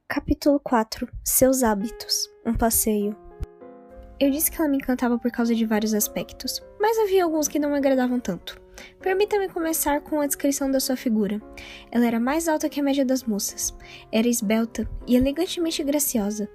Capítulo 4. Seus hábitos. Um passeio. Eu disse que ela me encantava por causa de vários aspectos, mas havia alguns que não me agradavam tanto. Permita-me começar com a descrição da sua figura. Ela era mais alta que a média das moças. Era esbelta e elegantemente graciosa.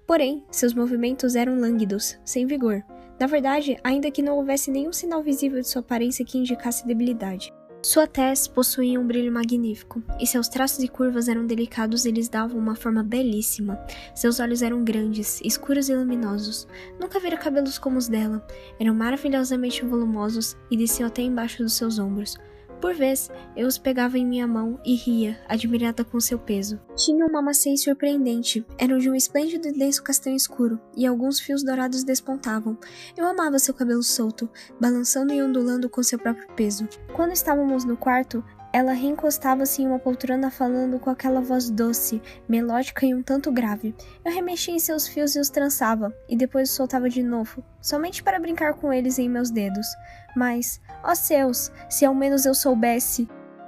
Porém, seus movimentos eram lânguidos, sem vigor. Na verdade, ainda que não houvesse nenhum sinal visível de sua aparência que indicasse debilidade. Sua tez possuía um brilho magnífico, e seus traços e curvas eram delicados e lhes davam uma forma belíssima. Seus olhos eram grandes, escuros e luminosos. Nunca vira cabelos como os dela. Eram maravilhosamente volumosos e desciam até embaixo dos seus ombros. Por vez, eu os pegava em minha mão e ria, admirada com seu peso. Tinham uma maciez surpreendente, eram de um esplêndido e denso castanho escuro, e alguns fios dourados despontavam. Eu amava seu cabelo solto, balançando e ondulando com seu próprio peso. Quando estávamos no quarto, ela reencostava-se em uma poltrona falando com aquela voz doce, melódica e um tanto grave. Eu remexia em seus fios e os trançava, e depois os soltava de novo, somente para brincar com eles em meus dedos. Mas, ó céus, se ao menos eu soubesse...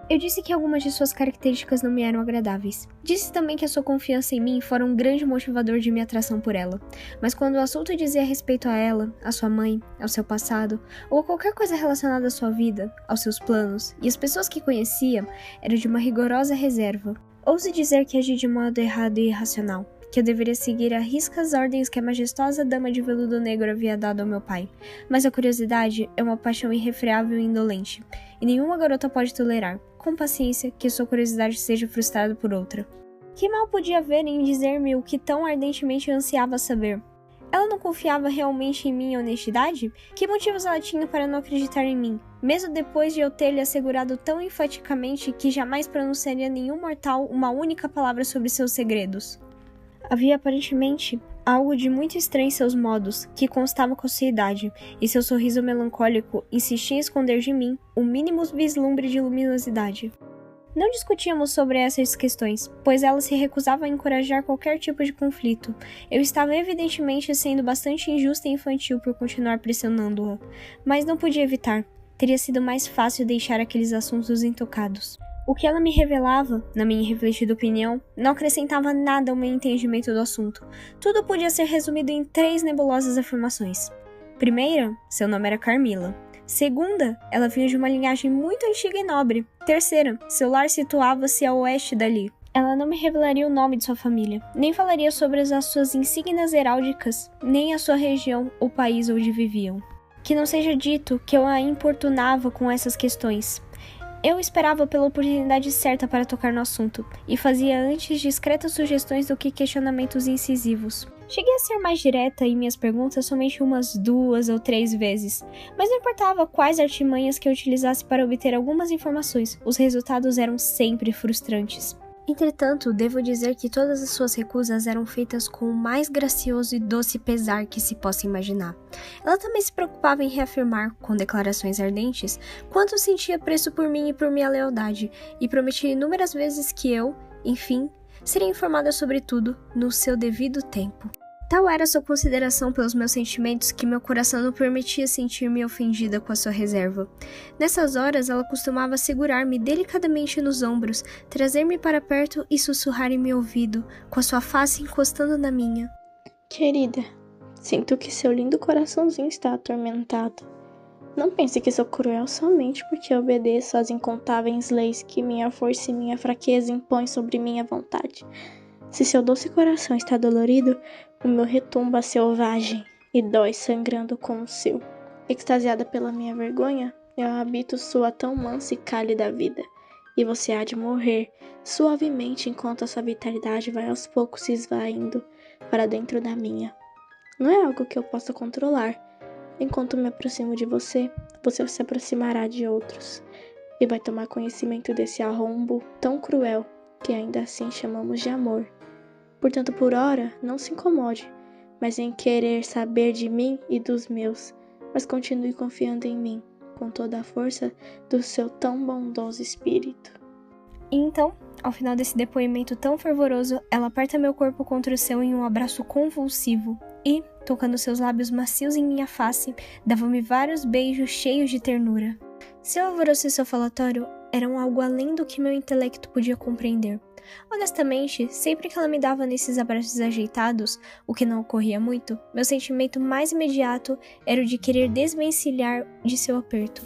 Eu disse que algumas de suas características não me eram agradáveis. Disse também que a sua confiança em mim fora um grande motivador de minha atração por ela. Mas quando o assunto dizia respeito a ela, a sua mãe, ao seu passado, ou a qualquer coisa relacionada à sua vida, aos seus planos e às pessoas que conhecia, era de uma rigorosa reserva. Ouso dizer que agi de modo errado e irracional, que eu deveria seguir à risca as ordens que a majestosa dama de veludo negro havia dado ao meu pai. Mas a curiosidade é uma paixão irrefreável e indolente, e nenhuma garota pode tolerar, com paciência, que sua curiosidade seja frustrada por outra. Que mal podia haver em dizer-me o que tão ardentemente ansiava saber? Ela não confiava realmente em minha honestidade? Que motivos ela tinha para não acreditar em mim, mesmo depois de eu ter lhe assegurado tão enfaticamente que jamais pronunciaria nenhum mortal uma única palavra sobre seus segredos? Havia aparentemente algo de muito estranho em seus modos, que constava com sua idade, e seu sorriso melancólico insistia em esconder de mim o mínimo vislumbre de luminosidade. Não discutíamos sobre essas questões, pois ela se recusava a encorajar qualquer tipo de conflito. Eu estava evidentemente sendo bastante injusta e infantil por continuar pressionando-a, mas não podia evitar. Teria sido mais fácil deixar aqueles assuntos intocados. O que ela me revelava, na minha irrefletida opinião, não acrescentava nada ao meu entendimento do assunto. Tudo podia ser resumido em 3 nebulosas afirmações. Primeira, seu nome era Carmila. Segunda, ela vinha de uma linhagem muito antiga e nobre. Terceira, seu lar situava-se a oeste dali. Ela não me revelaria o nome de sua família, nem falaria sobre as suas insígnias heráldicas, nem a sua região ou país onde viviam. Que não seja dito que eu a importunava com essas questões. Eu esperava pela oportunidade certa para tocar no assunto, e fazia antes discretas sugestões do que questionamentos incisivos. Cheguei a ser mais direta em minhas perguntas somente umas 2 ou 3 vezes, mas não importava quais artimanhas que eu utilizasse para obter algumas informações, os resultados eram sempre frustrantes. Entretanto, devo dizer que todas as suas recusas eram feitas com o mais gracioso e doce pesar que se possa imaginar. Ela também se preocupava em reafirmar, com declarações ardentes, quanto sentia apreço por mim e por minha lealdade, e prometia inúmeras vezes que eu, enfim, seria informada sobre tudo no seu devido tempo. Tal era sua consideração pelos meus sentimentos que meu coração não permitia sentir-me ofendida com a sua reserva. Nessas horas, ela costumava segurar-me delicadamente nos ombros, trazer-me para perto e sussurrar em meu ouvido, com a sua face encostando na minha. Querida, sinto que seu lindo coraçãozinho está atormentado. Não pense que sou cruel somente porque obedeço às incontáveis leis que minha força e minha fraqueza impõem sobre minha vontade. Se seu doce coração está dolorido, o meu retumba selvagem e dói sangrando com o seu. Extasiada pela minha vergonha, eu habito sua tão mansa e cálida vida, e você há de morrer suavemente enquanto a sua vitalidade vai aos poucos se esvaindo para dentro da minha. Não é algo que eu possa controlar. Enquanto me aproximo de você, você se aproximará de outros, e vai tomar conhecimento desse arrombo tão cruel que ainda assim chamamos de amor. Portanto, por ora, não se incomode, mas em querer saber de mim e dos meus, mas continue confiando em mim, com toda a força do seu tão bondoso espírito. E então, ao final desse depoimento tão fervoroso, ela aperta meu corpo contra o seu em um abraço convulsivo e, tocando seus lábios macios em minha face, dava-me vários beijos cheios de ternura. Seu alvoroço e seu falatório eram algo além do que meu intelecto podia compreender. Honestamente, sempre que ela me dava nesses abraços ajeitados, o que não ocorria muito, meu sentimento mais imediato era o de querer desvencilhar de seu aperto.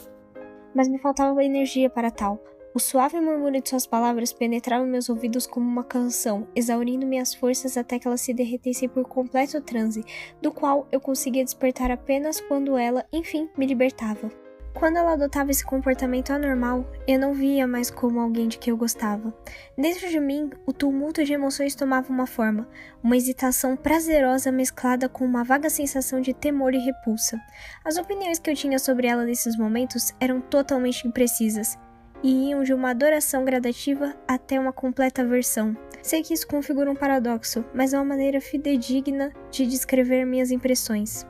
Mas me faltava energia para tal. O suave murmúrio de suas palavras penetrava meus ouvidos como uma canção, exaurindo minhas forças até que elas se derretessem por completo transe, do qual eu conseguia despertar apenas quando ela, enfim, me libertava. Quando ela adotava esse comportamento anormal, eu não via mais como alguém de que eu gostava. Dentro de mim, o tumulto de emoções tomava uma forma, uma hesitação prazerosa mesclada com uma vaga sensação de temor e repulsa. As opiniões que eu tinha sobre ela nesses momentos eram totalmente imprecisas, e iam de uma adoração gradativa até uma completa aversão. Sei que isso configura um paradoxo, mas é uma maneira fidedigna de descrever minhas impressões.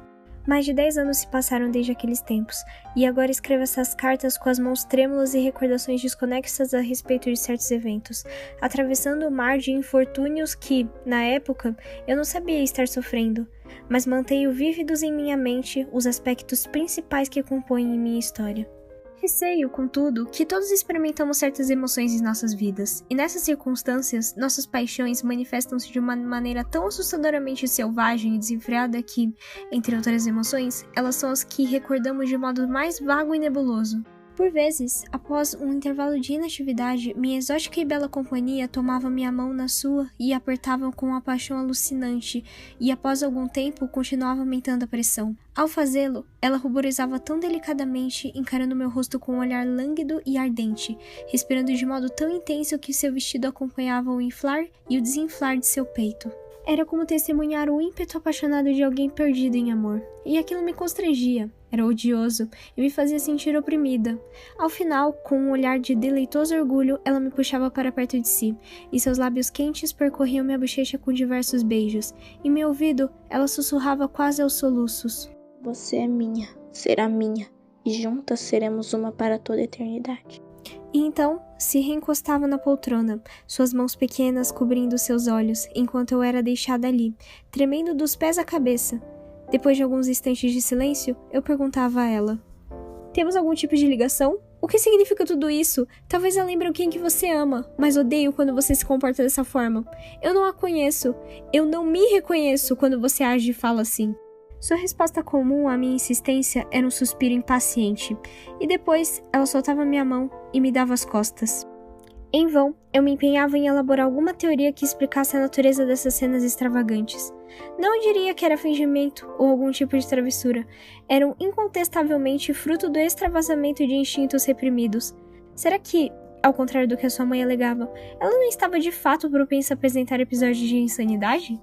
Mais de 10 anos se passaram desde aqueles tempos, e agora escrevo essas cartas com as mãos trêmulas e recordações desconexas a respeito de certos eventos, atravessando o mar de infortúnios que, na época, eu não sabia estar sofrendo, mas mantenho vívidos em minha mente os aspectos principais que compõem minha história. Receio, contudo, que todos experimentamos certas emoções em nossas vidas, e nessas circunstâncias, nossas paixões manifestam-se de uma maneira tão assustadoramente selvagem e desenfreada que, entre outras emoções, elas são as que recordamos de modo mais vago e nebuloso. Por vezes, após um intervalo de inatividade, minha exótica e bela companhia tomava minha mão na sua e apertava com uma paixão alucinante, e após algum tempo continuava aumentando a pressão. Ao fazê-lo, ela ruborizava tão delicadamente, encarando meu rosto com um olhar lânguido e ardente, respirando de modo tão intenso que seu vestido acompanhava o inflar e o desinflar de seu peito. Era como testemunhar o ímpeto apaixonado de alguém perdido em amor, e aquilo me constrangia. Era odioso e me fazia sentir oprimida. Ao final, com um olhar de deleitoso orgulho, ela me puxava para perto de si, e seus lábios quentes percorriam minha bochecha com diversos beijos. Em meu ouvido, ela sussurrava quase aos soluços. Você é minha, será minha, e juntas seremos uma para toda a eternidade. E então, se reencostava na poltrona, suas mãos pequenas cobrindo seus olhos, enquanto eu era deixada ali, tremendo dos pés à cabeça. Depois de alguns instantes de silêncio, eu perguntava a ela: temos algum tipo de ligação? O que significa tudo isso? Talvez ela lembre alguém que você ama, mas odeio quando você se comporta dessa forma. Eu não a conheço. Eu não me reconheço quando você age e fala assim. Sua resposta comum à minha insistência era um suspiro impaciente, e depois ela soltava minha mão e me dava as costas. Em vão, eu me empenhava em elaborar alguma teoria que explicasse a natureza dessas cenas extravagantes. Não diria que era fingimento ou algum tipo de travessura. Eram incontestavelmente fruto do extravasamento de instintos reprimidos. Será que, ao contrário do que a sua mãe alegava, ela não estava de fato propensa a apresentar episódios de insanidade?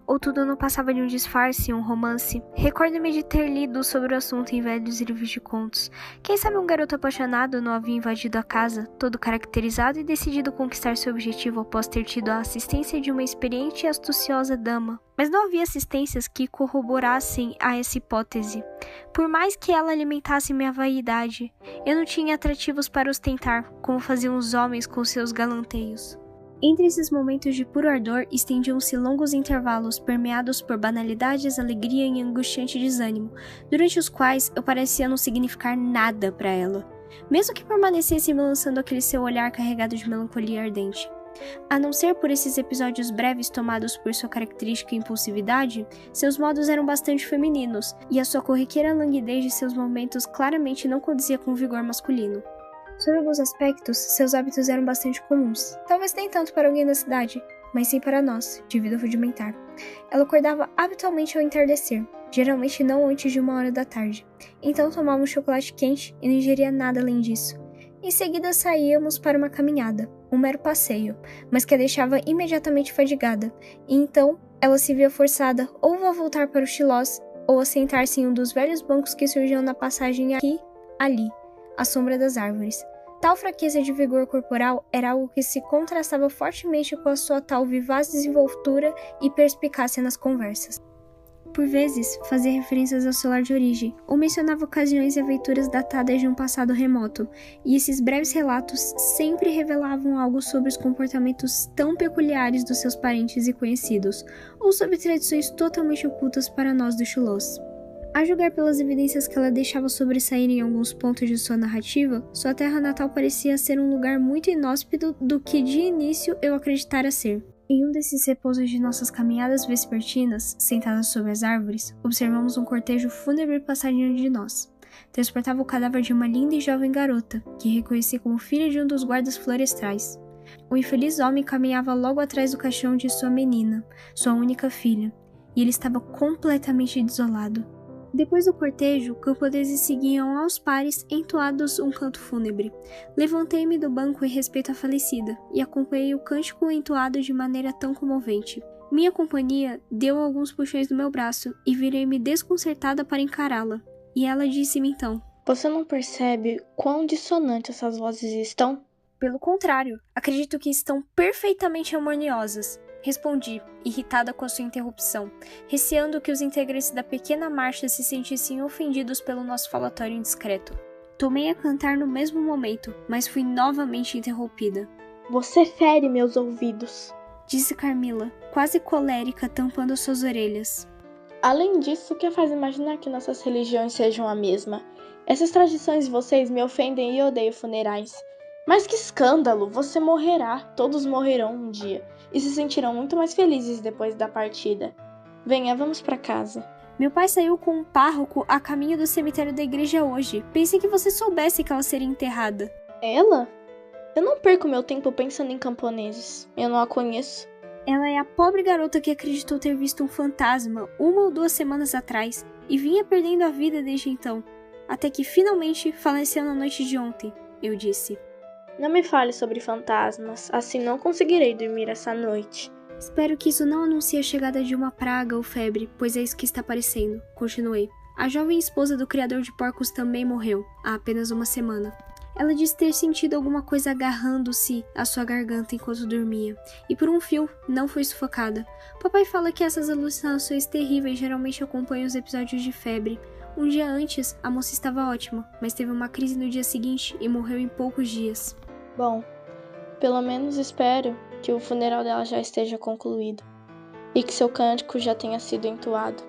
Ou tudo não passava de um disfarce, um romance? Recordo-me de ter lido sobre o assunto em velhos livros de contos. Quem sabe um garoto apaixonado não havia invadido a casa, todo caracterizado e decidido conquistar seu objetivo após ter tido a assistência de uma experiente e astuciosa dama. Mas não havia assistências que corroborassem a essa hipótese. Por mais que ela alimentasse minha vaidade, eu não tinha atrativos para ostentar, como faziam os homens com seus galanteios. Entre esses momentos de puro ardor, estendiam-se longos intervalos, permeados por banalidades, alegria e angustiante desânimo, durante os quais eu parecia não significar nada para ela, mesmo que permanecesse me lançando aquele seu olhar carregado de melancolia ardente. A não ser por esses episódios breves tomados por sua característica impulsividade, seus modos eram bastante femininos, e a sua corriqueira languidez de seus momentos claramente não condizia com o vigor masculino. Sobre alguns aspectos, seus hábitos eram bastante comuns. Talvez nem tanto para alguém da cidade, mas sim para nós, de vida rudimentar. Ela acordava habitualmente ao entardecer, geralmente não antes de 1 hora da tarde. Então tomava um chocolate quente e não ingeria nada além disso. Em seguida saíamos para uma caminhada, um mero passeio, mas que a deixava imediatamente fadigada. E então ela se via forçada ou a voltar para o xilós, ou a sentar-se em um dos velhos bancos que surgiam na passagem aqui, ali, à sombra das árvores. Tal fraqueza de vigor corporal era algo que se contrastava fortemente com a sua tal vivaz desenvoltura e perspicácia nas conversas. Por vezes, fazia referências ao seu lar de origem, ou mencionava ocasiões e aventuras datadas de um passado remoto, e esses breves relatos sempre revelavam algo sobre os comportamentos tão peculiares dos seus parentes e conhecidos, ou sobre tradições totalmente ocultas para nós do Xulós. A julgar pelas evidências que ela deixava sobressair em alguns pontos de sua narrativa, sua terra natal parecia ser um lugar muito inóspito do que de início eu acreditara ser. Em um desses repousos de nossas caminhadas vespertinas, sentadas sob as árvores, observamos um cortejo fúnebre passar diante de nós. Transportava o cadáver de uma linda e jovem garota, que reconheci como filha de um dos guardas florestais. O infeliz homem caminhava logo atrás do caixão de sua menina, sua única filha, e ele estava completamente desolado. Depois do cortejo, camponeses seguiam aos pares, entoados um canto fúnebre. Levantei-me do banco em respeito à falecida, e acompanhei o cântico entoado de maneira tão comovente. Minha companhia deu alguns puxões no meu braço, e virei-me desconcertada para encará-la. E ela disse-me então: Você não percebe quão dissonantes essas vozes estão? Pelo contrário, acredito que estão perfeitamente harmoniosas. Respondi, irritada com a sua interrupção, receando que os integrantes da pequena marcha se sentissem ofendidos pelo nosso falatório indiscreto. Tomei a cantar no mesmo momento, mas fui novamente interrompida. Você fere meus ouvidos, disse Carmila, quase colérica, tampando suas orelhas. Além disso, o que faz imaginar que nossas religiões sejam a mesma? Essas tradições de vocês me ofendem e eu odeio funerais. Mas que escândalo! Você morrerá, todos morrerão um dia. E se sentirão muito mais felizes depois da partida. Venha, vamos para casa. Meu pai saiu com um párroco a caminho do cemitério da igreja hoje. Pensei que você soubesse que ela seria enterrada. Ela? Eu não perco meu tempo pensando em camponeses. Eu não a conheço. Ela é a pobre garota que acreditou ter visto um fantasma 1 ou 2 semanas atrás e vinha perdendo a vida desde então. Até que finalmente faleceu na noite de ontem, eu disse. Não me fale sobre fantasmas, assim não conseguirei dormir essa noite. Espero que isso não anuncie a chegada de uma praga ou febre, pois é isso que está parecendo, continuei. A jovem esposa do criador de porcos também morreu, há apenas 1 semana. Ela disse ter sentido alguma coisa agarrando-se à sua garganta enquanto dormia, e por um fio não foi sufocada. Papai fala que essas alucinações terríveis geralmente acompanham os episódios de febre. Um dia antes, a moça estava ótima, mas teve uma crise no dia seguinte e morreu em poucos dias. Bom, pelo menos espero que o funeral dela já esteja concluído e que seu cântico já tenha sido entoado.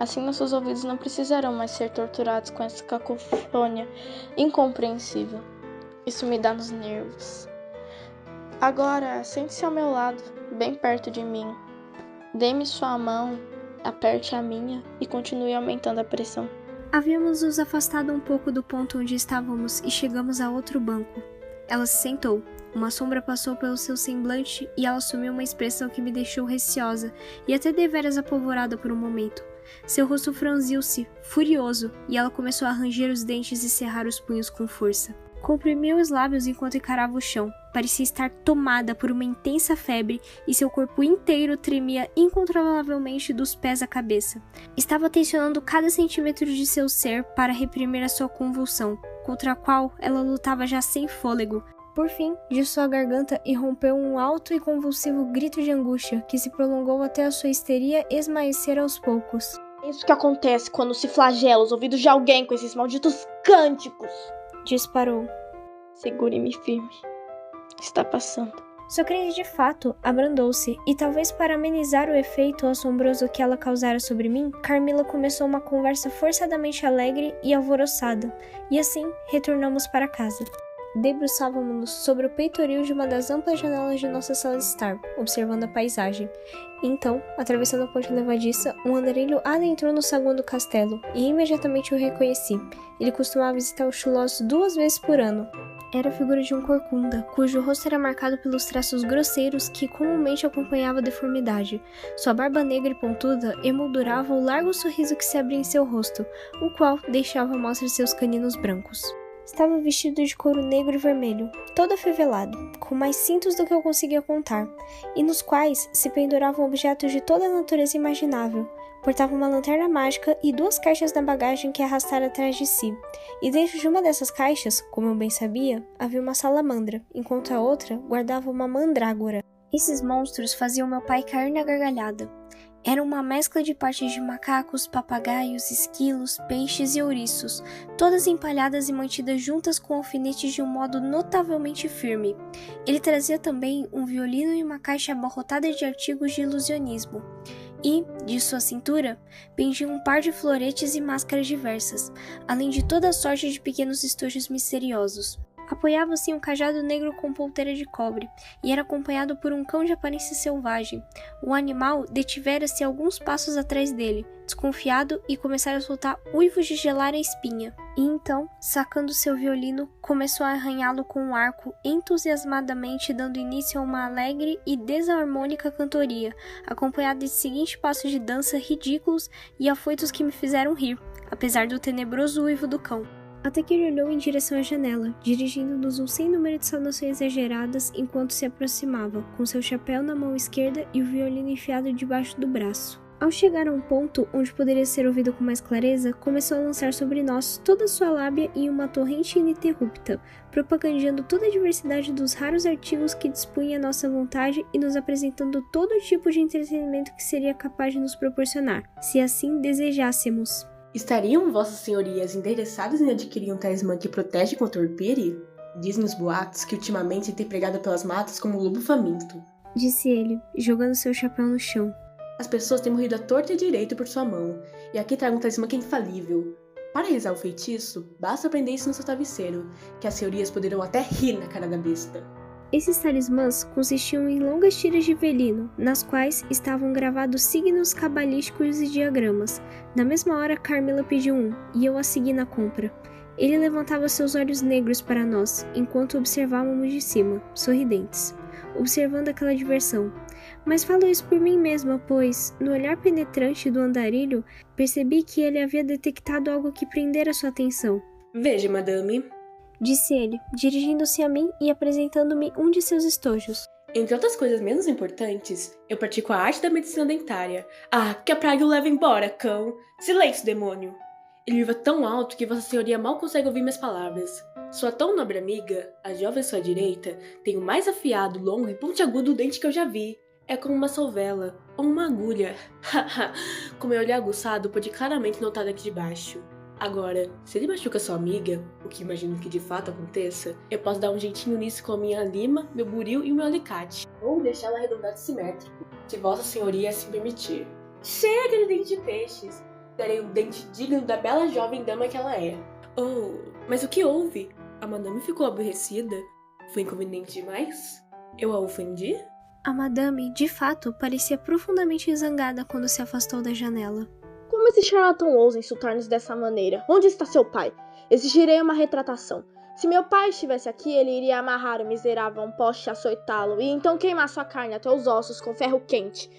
Assim nossos ouvidos não precisarão mais ser torturados com essa cacofônia incompreensível. Isso me dá nos nervos. Agora, sente-se ao meu lado, bem perto de mim. Dê-me sua mão, aperte a minha e continue aumentando a pressão. Havíamos nos afastado um pouco do ponto onde estávamos e chegamos a outro banco. Ela se sentou. Uma sombra passou pelo seu semblante e ela assumiu uma expressão que me deixou receosa e até deveras apavorada por um momento. Seu rosto franziu-se, furioso, e ela começou a ranger os dentes e cerrar os punhos com força. Comprimiu os lábios enquanto encarava o chão. Parecia estar tomada por uma intensa febre e seu corpo inteiro tremia incontrolavelmente dos pés à cabeça. Estava tensionando cada centímetro de seu ser para reprimir a sua convulsão, contra a qual ela lutava já sem fôlego. Por fim, de sua garganta irrompeu um alto e convulsivo grito de angústia que se prolongou até a sua histeria esmaecer aos poucos. É isso que acontece quando se flagela os ouvidos de alguém com esses malditos cânticos. Disparou. Segure-me firme. Está passando. Sua crise de fato abrandou-se, e talvez para amenizar o efeito assombroso que ela causara sobre mim, Carmila começou uma conversa forçadamente alegre e alvoroçada, e assim retornamos para casa. Debruçávamos-nos sobre o peitoril de uma das amplas janelas de nossa sala de estar, observando a paisagem. Então, atravessando a ponte levadiça, um andarilho adentrou no saguão do castelo, e imediatamente o reconheci. Ele costumava visitar os chulosos 2 vezes por ano. Era a figura de um corcunda, cujo rosto era marcado pelos traços grosseiros que comumente acompanhavam a deformidade. Sua barba negra e pontuda emoldurava o largo sorriso que se abria em seu rosto, o qual deixava à mostra seus caninos brancos. Estava vestido de couro negro e vermelho, todo afivelado, com mais cintos do que eu conseguia contar, e nos quais se penduravam objetos de toda a natureza imaginável. Portava uma lanterna mágica e 2 caixas na bagagem que arrastara atrás de si, e dentro de uma dessas caixas, como eu bem sabia, havia uma salamandra, enquanto a outra guardava uma mandrágora. Esses monstros faziam meu pai cair na gargalhada. Era uma mescla de partes de macacos, papagaios, esquilos, peixes e ouriços, todas empalhadas e mantidas juntas com alfinetes de um modo notavelmente firme. Ele trazia também um violino e uma caixa abarrotada de artigos de ilusionismo. e, de sua cintura, pendia um par de floretes e máscaras diversas, além de toda sorte de pequenos estojos misteriosos. Apoiava-se em um cajado negro com ponteira de cobre, e era acompanhado por um cão de aparência selvagem. O animal detivera-se alguns passos atrás dele, desconfiado, e começara a soltar uivos de gelar a espinha. E então, sacando seu violino, começou a arranhá-lo com um arco, entusiasmadamente dando início a uma alegre e desarmônica cantoria, acompanhada de seguinte passos de dança ridículos e afoitos que me fizeram rir, apesar do tenebroso uivo do cão. Até que ele olhou em direção à janela, dirigindo-nos um sem número de saudações exageradas enquanto se aproximava, com seu chapéu na mão esquerda e o violino enfiado debaixo do braço. Ao chegar a um ponto onde poderia ser ouvido com mais clareza, começou a lançar sobre nós toda a sua lábia em uma torrente ininterrupta, propagandeando toda a diversidade dos raros artigos que dispunha à nossa vontade e nos apresentando todo o tipo de entretenimento que seria capaz de nos proporcionar, se assim desejássemos. Estariam vossas senhorias interessadas em adquirir um talismã que protege contra o Urpiri? Dizem os boatos que ultimamente tem pregado pelas matas como um lobo faminto. Disse ele, jogando seu chapéu no chão. As pessoas têm morrido à torta e direito por sua mão, e aqui trago um talismã que é infalível. Para realizar o feitiço, basta prender isso no seu travesseiro, que as senhorias poderão até rir na cara da besta. Esses talismãs consistiam em longas tiras de velino, nas quais estavam gravados signos cabalísticos e diagramas. Na mesma hora, Carmila pediu um, e eu a segui na compra. Ele levantava seus olhos negros para nós, enquanto observávamos de cima, sorridentes, observando aquela diversão. Mas falo isso por mim mesma, pois, no olhar penetrante do andarilho, percebi que ele havia detectado algo que prendera sua atenção. Veja, madame, disse ele, dirigindo-se a mim e apresentando-me um de seus estojos. Entre outras coisas menos importantes, eu pratico a arte da medicina dentária. Ah, que a praga o leva embora, cão! Silêncio, demônio! Ele viva tão alto que vossa senhoria mal consegue ouvir minhas palavras. Sua tão nobre amiga, a jovem à sua direita, tem o mais afiado, longo e pontiagudo dente que eu já vi. É como uma solvela, ou uma agulha. Com meu olhar aguçado, pude claramente notar daqui de baixo. Agora, se ele machuca sua amiga, o que imagino que de fato aconteça, eu posso dar um jeitinho nisso com a minha lima, meu buril e o meu alicate. Ou deixá-la arredondada e simétrico, se vossa senhoria assim permitir. Chega de dente de peixes! Darei um dente digno da bela jovem dama que ela é. Oh, mas o que houve? A madame ficou aborrecida? Foi inconveniente demais? Eu a ofendi? A madame, de fato, parecia profundamente zangada quando se afastou da janela. Como esse charlatão ousa insultar-nos dessa maneira? Onde está seu pai? Exigirei uma retratação. Se meu pai estivesse aqui, ele iria amarrar o miserável a um poste e açoitá-lo, e então queimar sua carne até os ossos com ferro quente.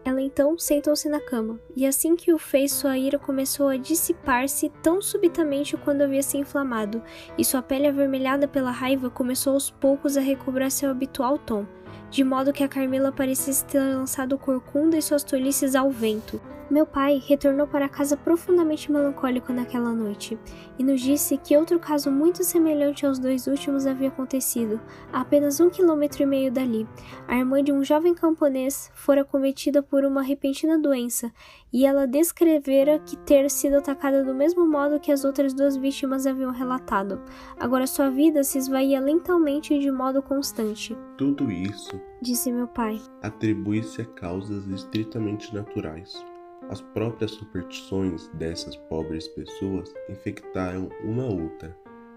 Ela então sentou-se na cama, e assim que o fez, sua ira começou a dissipar-se tão subitamente quando havia se inflamado, e sua pele avermelhada pela raiva começou aos poucos a recobrar seu habitual tom, de modo que a Carmila parecesse ter lançado corcunda e suas tolices ao vento. Meu pai retornou para casa profundamente melancólico naquela noite, e nos disse que outro caso muito semelhante aos dois últimos havia acontecido, a apenas 1,5 km dali. A irmã de um jovem camponês fora cometida por uma repentina doença, e ela descrevera que ter sido atacada do mesmo modo que as outras duas vítimas haviam relatado. Agora sua vida se esvaía lentamente e de modo constante. Tudo isso, disse meu pai, atribui-se a causas estritamente naturais. As próprias superstições dessas pobres pessoas infectaram uma outra,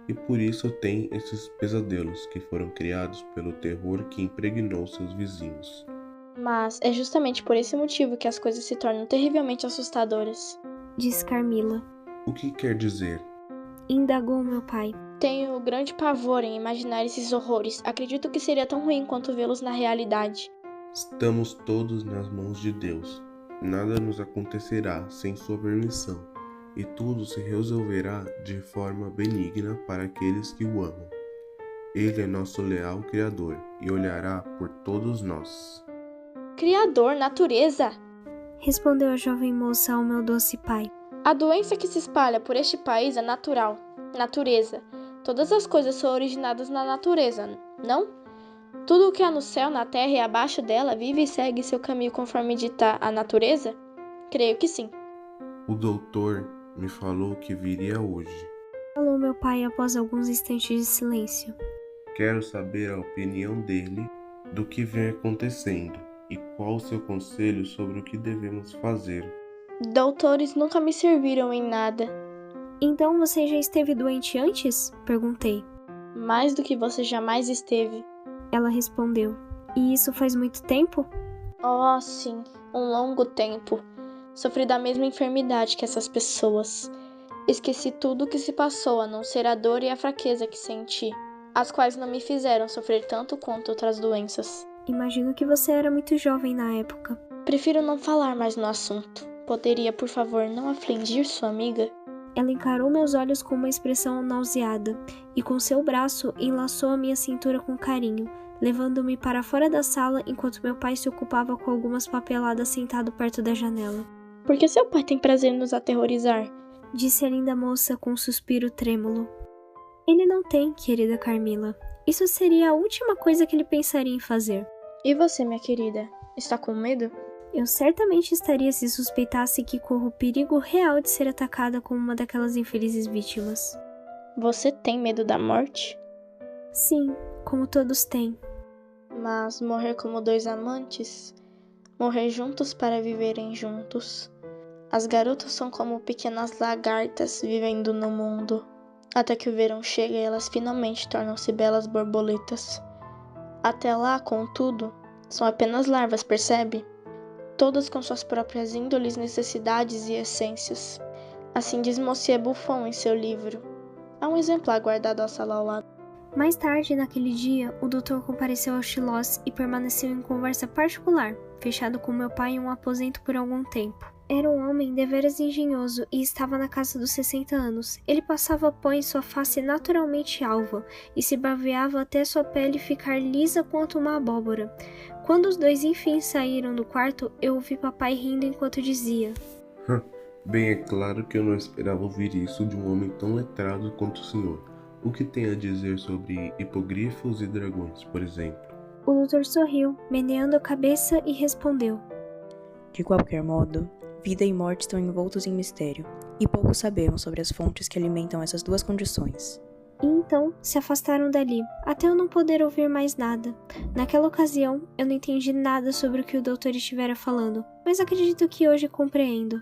e por isso tem esses pesadelos que foram criados pelo terror que impregnou seus vizinhos. Mas é justamente por esse motivo que as coisas se tornam terrivelmente assustadoras, disse Carmila. O que quer dizer? Indagou meu pai. Tenho grande pavor em imaginar esses horrores. Acredito que seria tão ruim quanto vê-los na realidade. Estamos todos nas mãos de Deus. Nada nos acontecerá sem sua permissão, e tudo se resolverá de forma benigna para aqueles que o amam. Ele é nosso leal Criador e olhará por todos nós. Criador, natureza! Respondeu a jovem moça ao meu doce pai. A doença que se espalha por este país é natural. Natureza. Todas as coisas são originadas na natureza, não? Tudo o que há no céu, na terra e abaixo dela vive e segue seu caminho conforme dita a natureza? Creio que sim. O doutor me falou que viria hoje. Falou meu pai após alguns instantes de silêncio. Quero saber a opinião dele do que vem acontecendo e Qual o seu conselho sobre o que devemos fazer? Doutores nunca me serviram em nada. Então você já esteve doente antes? Perguntei. Mais do que você jamais esteve. Ela respondeu. E isso faz muito tempo? Oh, sim, um longo tempo. Sofri da mesma enfermidade que essas pessoas. Esqueci tudo o que se passou, a não ser a dor e a fraqueza que senti, as quais não me fizeram sofrer tanto quanto outras doenças. Imagino que você era muito jovem na época. Prefiro não falar mais no assunto. Poderia, por favor, não afligir sua amiga? Ela encarou meus olhos com uma expressão nauseada e com seu braço enlaçou a minha cintura com carinho, levando-me para fora da sala enquanto meu pai se ocupava com algumas papeladas sentado perto da janela. Por que seu pai tem prazer em nos aterrorizar? Disse a linda moça com um suspiro trêmulo. Ele não tem, querida Carmila. Isso seria a última coisa que ele pensaria em fazer. E você, minha querida? Está com medo? Eu certamente estaria se suspeitasse que corro o perigo real de ser atacada como uma daquelas infelizes vítimas. Você tem medo da morte? Sim, como todos têm. Mas morrer como dois amantes? Morrer juntos para viverem juntos? As garotas são como pequenas lagartas vivendo no mundo, até que o verão chega e elas finalmente tornam-se belas borboletas. Até lá, contudo, são apenas larvas, percebe? Todas com suas próprias índoles, necessidades e essências. Assim diz Monsieur Buffon em seu livro. Há um exemplar guardado à sala ao lado. Mais tarde, naquele dia, o doutor compareceu ao Chilós e permaneceu em conversa particular, fechado com meu pai em um aposento por algum tempo. Era um homem deveras engenhoso e estava na casa dos 60 anos. Ele passava pó em sua face naturalmente alva e se baveava até sua pele ficar lisa quanto uma abóbora. Quando os dois enfim saíram do quarto, eu ouvi papai rindo enquanto dizia: Bem, é claro que eu não esperava ouvir isso de um homem tão letrado quanto o senhor. O que tem a dizer sobre hipogrifos e dragões, por exemplo? O doutor sorriu, meneando a cabeça e respondeu: De qualquer modo, vida e morte estão envoltos em mistério, e pouco sabemos sobre as fontes que alimentam essas duas condições. E então se afastaram dali, até eu não poder ouvir mais nada. Naquela ocasião, eu não entendi nada sobre o que o doutor estivera falando, mas acredito que hoje compreendo.